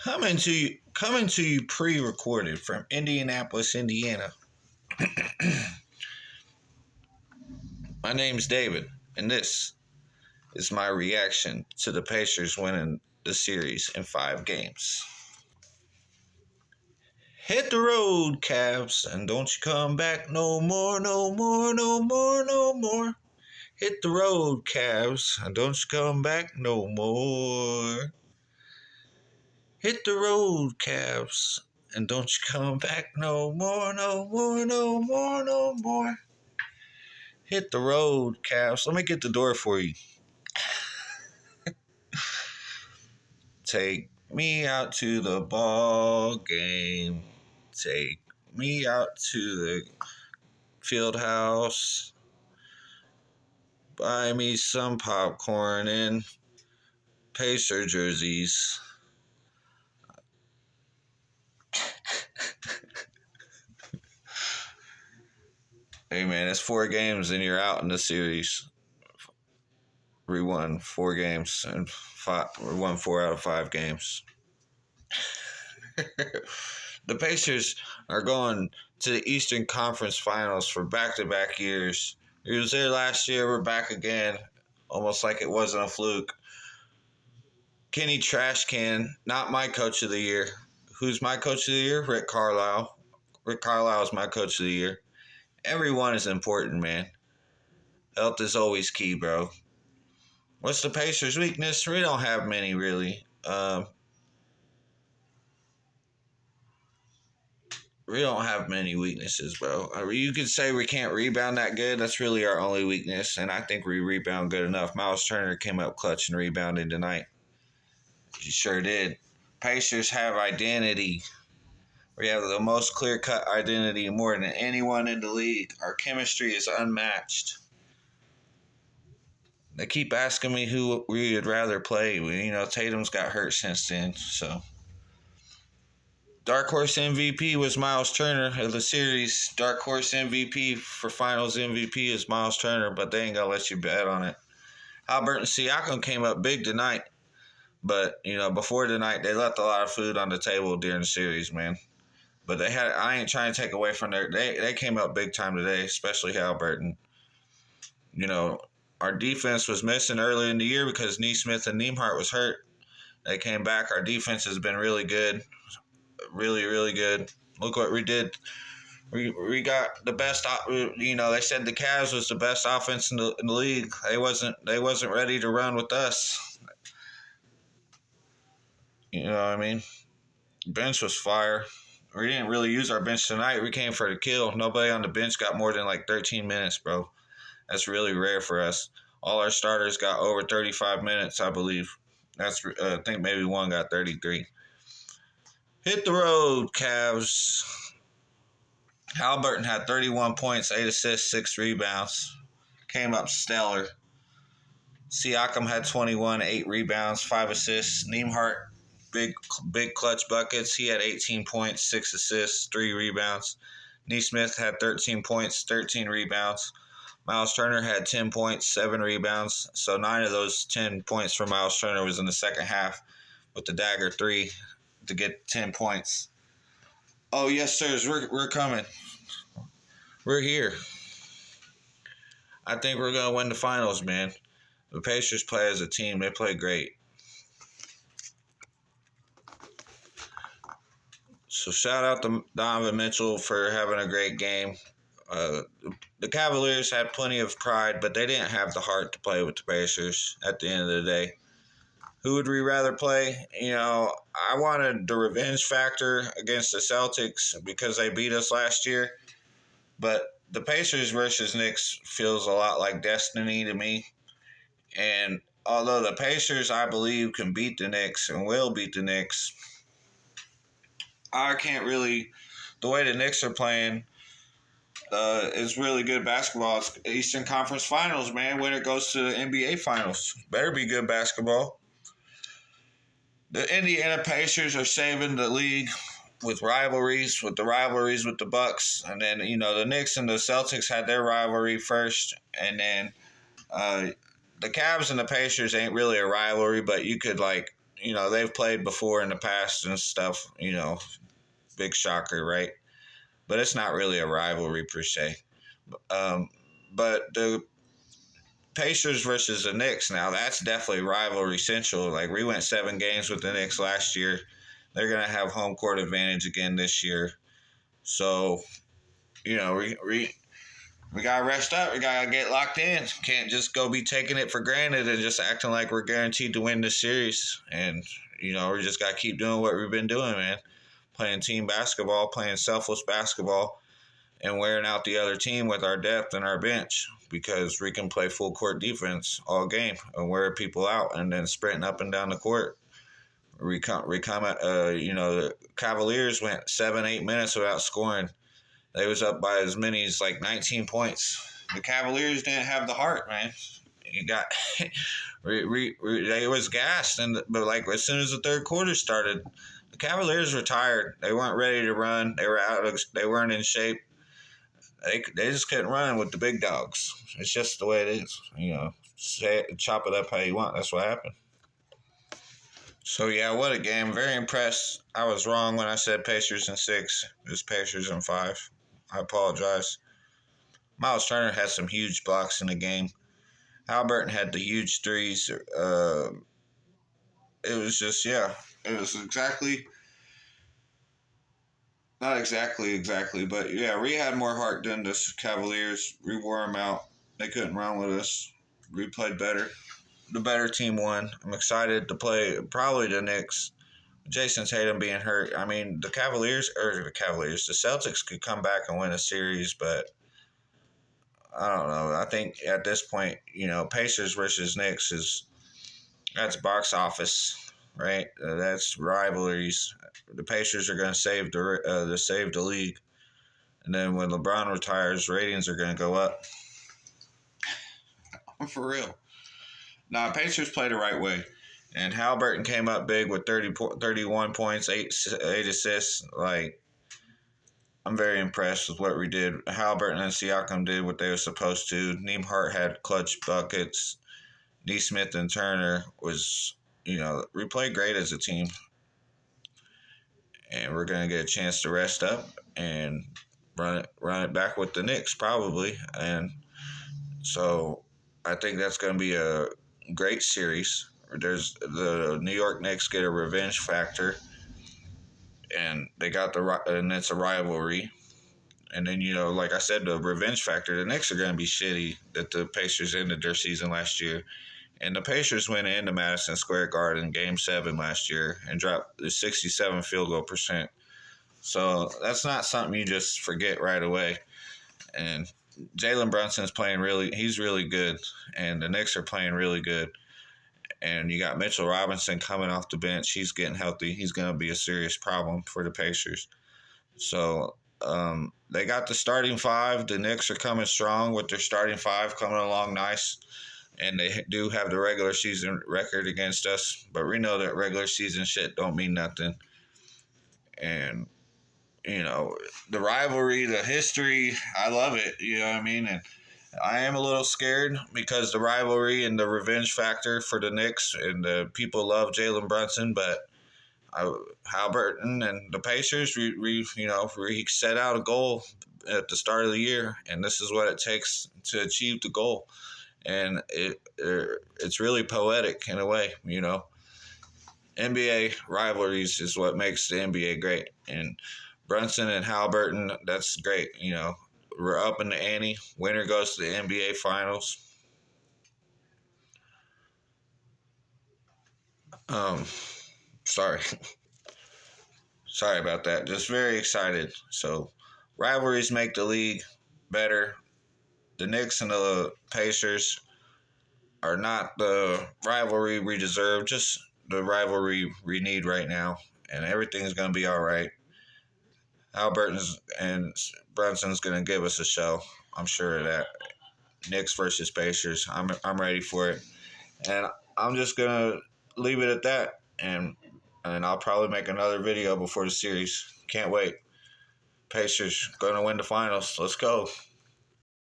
Coming to you pre-recorded from Indianapolis, Indiana. My name's David, and this is my reaction to the Pacers winning the series in 5 games. Hit the road, Cavs, and don't you come back no more, no more, no more, no more. Hit the road, Cavs, and don't you come back no more. Hit the road, Cavs, and don't you come back no more, no more, no more, no more. Hit the road, Cavs. Let me get the door for you. Take me out to the ball game. Take me out to the field house. Buy me some popcorn and Pacer jerseys. Hey man, it's 4 games and you're out in the series. We won 4 games and we won 4 out of 5 games. The Pacers are going to the Eastern Conference Finals for back-to-back years. He was there last year. We're back again, almost like it wasn't a fluke. Kenny Trashcan, not my coach of the year. Who's my coach of the year? Rick Carlisle. Rick Carlisle is my coach of the year. Everyone is important, man. Health is always key, bro. What's the Pacers' weakness? We don't have many, really. We don't have many weaknesses, bro. You could say we can't rebound that good. That's really our only weakness, and I think we rebound good enough. Miles Turner came up clutch and rebounded tonight. He sure did. Pacers have identity. We have the most clear-cut identity more than anyone in the league. Our chemistry is unmatched. They keep asking me who we would rather play. Tatum's got hurt since then, so. Dark Horse MVP was Miles Turner of the series. Dark Horse MVP for Finals MVP is Miles Turner, but they ain't gonna let you bet on it. Halliburton Siakam came up big tonight, but before tonight they left a lot of food on the table during the series, man. But I ain't trying to take away from they came up big time today, especially Halliburton. Our defense was missing early in the year because Nesmith and Nembhard was hurt. They came back. Our defense has been really good. Really, really good. Look what we did. We got the best. They said the Cavs was the best offense in the league. They wasn't ready to run with us. You know what I mean? Bench was fire. We didn't really use our bench tonight. We came for the kill. Nobody on the bench got more than like 13 minutes, bro. That's really rare for us. All our starters got over 35 minutes, I believe. I think maybe one got 33. Hit the road, Cavs. Halliburton had 31 points, 8 assists, 6 rebounds. Came up stellar. Siakam had 21, 8 rebounds, 5 assists. Nembhard, big clutch buckets. He had 18 points, 6 assists, 3 rebounds. Nesmith had 13 points, 13 rebounds. Miles Turner had 10 points, 7 rebounds. So 9 of those 10 points for Miles Turner was in the second half with the dagger 3 to get 10 points. Oh, yes, sirs, we're coming. We're here. I think we're going to win the finals, man. The Pacers play as a team. They play great. So shout out to Donovan Mitchell for having a great game. The Cavaliers had plenty of pride, but they didn't have the heart to play with the Pacers at the end of the day. Who would we rather play? I wanted the revenge factor against the Celtics because they beat us last year. But the Pacers versus Knicks feels a lot like destiny to me. And although the Pacers, I believe, can beat the Knicks and will beat the Knicks, I can't really. The way the Knicks are playing is really good basketball. It's Eastern Conference Finals, man. Winner goes to the NBA Finals. Better be good basketball. The Indiana Pacers are saving the league with the rivalries with the Bucks, and then the Knicks and the Celtics had their rivalry first, and then the Cavs and the Pacers ain't really a rivalry, but you could they've played before in the past and stuff. Big shocker, right? But it's not really a rivalry per se. Um, but the Pacers versus the Knicks now, that's definitely rivalry central. Like, we went 7 games with the Knicks last year. They're going to have home court advantage again this year. So, we got to rest up. We got to get locked in. Can't just go be taking it for granted and just acting like we're guaranteed to win this series. And, we just got to keep doing what we've been doing, man. Playing team basketball, playing selfless basketball, and wearing out the other team with our depth and our bench, because we can play full court defense all game and wear people out and then sprinting up and down the court. The Cavaliers went 7-8 minutes without scoring. They was up by as many as like 19 points. The Cavaliers didn't have the heart, man. You got they was gassed, but like as soon as the third quarter started, the Cavaliers were tired. They weren't ready to run. They were they weren't in shape. They just couldn't run with the big dogs. It's just the way it is. Chop it up how you want. That's what happened. So, yeah, what a game. Very impressed. I was wrong when I said Pacers in 6. It was Pacers in 5. I apologize. Miles Turner had some huge blocks in the game. Halliburton had the huge threes. It was just, yeah. It was not exactly, but yeah, we had more heart than the Cavaliers. We wore them out. They couldn't run with us. We played better. The better team won. I'm excited to play probably the Knicks. Jason Tatum being hurt. I mean, the Celtics could come back and win a series, but I don't know. I think at this point, Pacers versus Knicks that's box office, right? That's rivalries. The Pacers are going to save the league, and then when LeBron retires, ratings are going to go up. For real. Now, Pacers played the right way, and Halliburton came up big with 31 points, 8 assists. Like, I'm very impressed with what we did. Halliburton and Siakam did what they were supposed to. Nembhard had clutch buckets. Nesmith and Turner we played great as a team. And we're going to get a chance to rest up and run it back with the Knicks probably. And so I think that's going to be a great series. There's the New York Knicks get a revenge factor, and and it's a rivalry. And then, like I said, the revenge factor, the Knicks are going to be shitty that the Pacers ended their season last year. And the Pacers went into Madison Square Garden Game 7 last year and dropped the 67 field goal percent. So that's not something you just forget right away. And Jalen Brunson's he's really good. And the Knicks are playing really good. And you got Mitchell Robinson coming off the bench. He's getting healthy. He's going to be a serious problem for the Pacers. So they got the starting 5. The Knicks are coming strong with their starting 5 coming along nice. And they do have the regular season record against us. But we know that regular season shit don't mean nothing. And, the rivalry, the history, I love it. You know what I mean? And I am a little scared because the rivalry and the revenge factor for the Knicks, and the people love Jalen Brunson, but Halliburton and the Pacers, we set out a goal at the start of the year, and this is what it takes to achieve the goal. And it's really poetic in a way, NBA rivalries is what makes the NBA great. And Brunson and Halliburton, that's great, We're up in the ante. Winner goes to the NBA Finals. Sorry. Sorry about that. Just very excited. So, rivalries make the league better. The Knicks and the Pacers are not the rivalry we deserve, just the rivalry we need right now. And everything's going to be all right. Halliburton and Brunson's going to give us a show. I'm sure of that. Knicks versus Pacers. I'm ready for it. And I'm just going to leave it at that. And I'll probably make another video before the series. Can't wait. Pacers going to win the finals. Let's go.